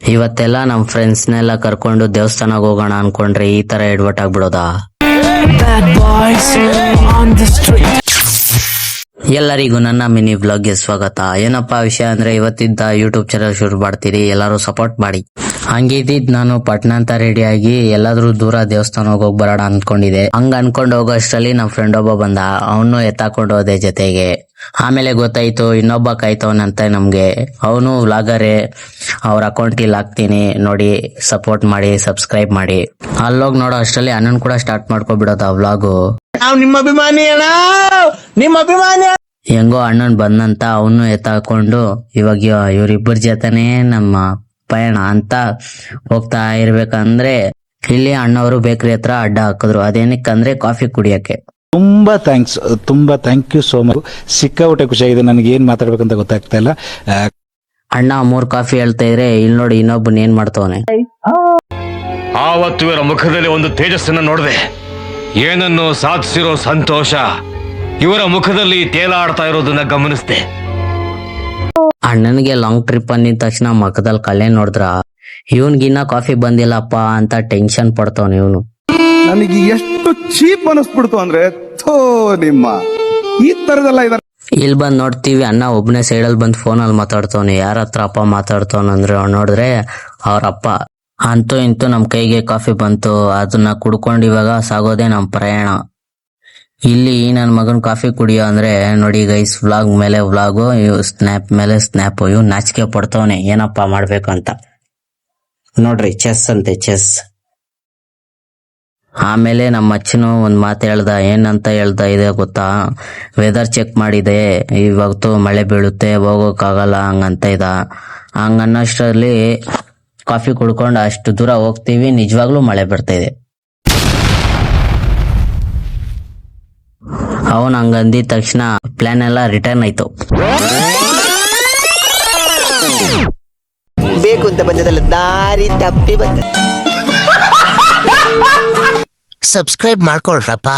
ಇವತ್ತೆಲ್ಲ ನಮ್ ಫ್ರೆಂಡ್ಸ್ನೆಲ್ಲ ಕರ್ಕೊಂಡು ದೇವಸ್ಥಾನಕ್ಕೆ ಹೋಗೋಣ ಅನ್ಕೊಂಡ್ರೆ ಈ ತರ ಎಡ್ವರ್ಟ್ ಆಗ್ಬಿಡೋದಾ? ಎಲ್ಲರಿಗೂ ನನ್ನ ಮಿನಿ ವ್ಲಾಗ್ಗೆ ಸ್ವಾಗತ. ಏನಪ್ಪಾ ವಿಷಯ ಅಂದ್ರೆ, ಇವತ್ತಿದ್ದ ಯೂಟ್ಯೂಬ್ ಚಾನಲ್ ಶುರು ಮಾಡ್ತೀರಿ, ಎಲ್ಲರೂ ಸಪೋರ್ಟ್ ಮಾಡಿ. ಹಂಗಿದ್ದಿದ್ ನಾನು ಪಟ್ನ ಅಂತ ರೆಡಿ ಆಗಿ ಎಲ್ಲಾದ್ರೂ ದೂರ ದೇವಸ್ಥಾನಕ್ಕೆ ಹೋಗಿ ಬರೋಣ ಅನ್ಕೊಂಡಿದ್ದೆ. ಹಂಗ ಅನ್ಕೊಂಡು ಹೋಗೋ ಅಷ್ಟರಲ್ಲಿ ನಮ್ ಫ್ರೆಂಡ್ ಒಬ್ಬ ಬಂದ, ಅವನು ಎತ್ತಾಕೊಂಡು ಹೋದೆ ಜೊತೆಗೆ. ಆಮೇಲೆ ಗೊತ್ತಾಯ್ತು ಇನ್ನೊಬ್ಬ ಕಾಯ್ತವನಂತ ನಮ್ಗೆ. ಅವನು ವ್ಲಾಗರೇ, ಅವ್ರ ಅಕೌಂಟ್ ಇಲ್ಲಿ ಹಾಕ್ತೀನಿ ನೋಡಿ, ಸಪೋರ್ಟ್ ಮಾಡಿ, ಸಬ್ಸ್ಕ್ರೈಬ್ ಮಾಡಿ. ಅಲ್ಲೋಗಿ ನೋಡೋ ಅಷ್ಟರಲ್ಲಿ ಅಣ್ಣನ್ ಕೂಡ ಸ್ಟಾರ್ಟ್ ಮಾಡ್ಕೊಬಿಡೋದ ವ್ಲಾಗು. ನಿಮ್ಮ ಅಭಿಮಾನಿ ಅಣ್ಣ, ನಿಮ್ಮ ಅಭಿಮಾನಿ. ಹೆಂಗೋ ಅಣ್ಣನ್ ಬಂದಂತ ಅವನು ಎತ್ತಾಕೊಂಡು ಇವಾಗ ಇವ್ರಿಬ್ಬರ ಜೊತೆನೆ ನಮ್ಮ ಪಯಣ ಅಂತ ಹೋಗ್ತಾ ಇರ್ಬೇಕಂದ್ರೆ ಇಲ್ಲಿ ಅಣ್ಣವರು ಬೇಕರಿ ಹತ್ರ ಅಡ್ಡ ಹಾಕಿದ್ರು. ಅದೇನಕ್ಕಂದ್ರೆ ಕಾಫಿ ಕುಡಿಯಕ್ಕೆ. ತುಂಬಾ ಥ್ಯಾಂಕ್ ಯು ಸೋ ಮಚ್. ಸಿಕ್ಕಾಪಟ್ಟೆ ಖುಷಿಯಾಗಿದೆ. ನನಗೆ ಏನ್ ಮಾತಾಡ್ಬೇಕಂತ ಗೊತ್ತಾಗ್ತಾ ಇಲ್ಲ. ಅಣ್ಣ 3 ಕಾಫಿ ಹೇಳ್ತಾ ಇದ್ರೆ ಇಲ್ಲಿ ನೋಡಿ ಇನ್ನೊಬ್ಬನ್ ಏನ್ ಮಾಡ್ತವನೆ. ಆವತ್ತು ಇವರ ಮುಖದಲ್ಲಿ ಒಂದು ತೇಜಸ್ಸನ್ನ ನೋಡಿದೆ. ಏನನ್ನು ಸಾಧಿಸಿರೋ ಸಂತೋಷ ಇವರ ಮುಖದಲ್ಲಿ ತೇಲಾಡ್ತಾ ಇರೋದನ್ನ ಗಮನಿಸಿದೆ. ಅಣ್ಣನಿಗೆ ಲಾಂಗ್ ಟ್ರಿಪ್ ಅಂದಿದ ತಕ್ಷಣ ಮುಖದಲ್ಲಿ ಕಲೆ ನೋಡಿದ್ರ, ಇವನ್ಗಿನ್ನ ಕಾಫಿ ಬಂದಿಲ್ಲಪ್ಪ ಅಂತ ಟೆನ್ಷನ್ ಪಡ್ತವನ ಇವನು. ನನಗೆ ಎಷ್ಟು ಚೀಪ್ ಅನಿಸ್ಬಿಡ್ತು ಅಂದ್ರೆ, ನಿಮ್ಮ ಈ ತರದೆಲ್ಲ ಇದಾರೆ. ಇಲ್ಲಿ ಬಂದ್ ನೋಡ್ತೀವಿ ಅಣ್ಣ ಒಬ್ನೇ ಸೈಡಲ್ಲಿ ಬಂದ್ ಫೋನಲ್ಲಿ ಮಾತಾಡ್ತವನೆ. ಯಾರ ಹತ್ರ ಅಪ್ಪ ಮಾತಾಡ್ತವನಂದ್ರೆ ನೋಡಿದ್ರೆ ಅವ್ರಪ್ಪ. ಅಂತೂ ಇಂತೂ ನಮ್ ಕೈಗೆ ಕಾಫಿ ಬಂತು. ಅದನ್ನ ಕುಡ್ಕೊಂಡು ಇವಾಗ ಸಾಗೋದೇ ನಮ್ ಪ್ರಯಾಣ. ಇಲ್ಲಿ ನನ್ ಮಗನ್ ಕಾಫಿ ಕುಡಿಯೋ ಅಂದ್ರೆ ನೋಡಿ ಗೈಸ್, ವ್ಲಾಗ್ ಮೇಲೆ ವ್ಲಾಗು, ಇವ್ ಸ್ನ್ಯಾಪ್ ಮೇಲೆ ಸ್ನ್ಯಾಪ್. ಇವ್ ನಾಚಿಕೆ ಪಡ್ತವನೆ ಏನಪ್ಪಾ ಮಾಡ್ಬೇಕು ಅಂತ. ನೋಡ್ರಿ ಚೆಸ್ ಅಂತೆ, ಚೆಸ್. ಆಮೇಲೆ ನಮ್ಮ ಅಚ್ಚನು ಒಂದ್ ಮಾತು ಹೇಳ್ದ. ಏನಂತ ಹೇಳ್ದ ಇದೆ ಗೊತ್ತಾ? ವೆದರ್ ಚೆಕ್ ಮಾಡಿದೆ, ಇವತ್ತು ಮಳೆ ಬೀಳುತ್ತೆ, ಹೋಗೋಕ್ಕಾಗಲ್ಲ ಹಂಗಂತ ಇದ್ದ. ಹಂಗನ್ನಷ್ಟರಲ್ಲಿ ಕಾಫಿ ಕುಡ್ಕೊಂಡು ಅಷ್ಟು ದೂರ ಹೋಗ್ತೀವಿ, ನಿಜವಾಗ್ಲೂ ಮಳೆ ಬರ್ತಾ ಇದೆ. ಅವನ್ ಹಂಗಂದಿದ ತಕ್ಷಣ ಪ್ಲಾನ್ ಎಲ್ಲ ರಿಟರ್ನ್ ಆಯ್ತು. ಬೇಕು ಅಂತ ಬಂದದಲ್ಲ, ದಾರಿ ತಪ್ಪಿ ಬಂದ. ಸಬ್ಸ್ಕ್ರೈಬ್ ಮಾಡ್ಕೊಳ್ರಪ್ಪ.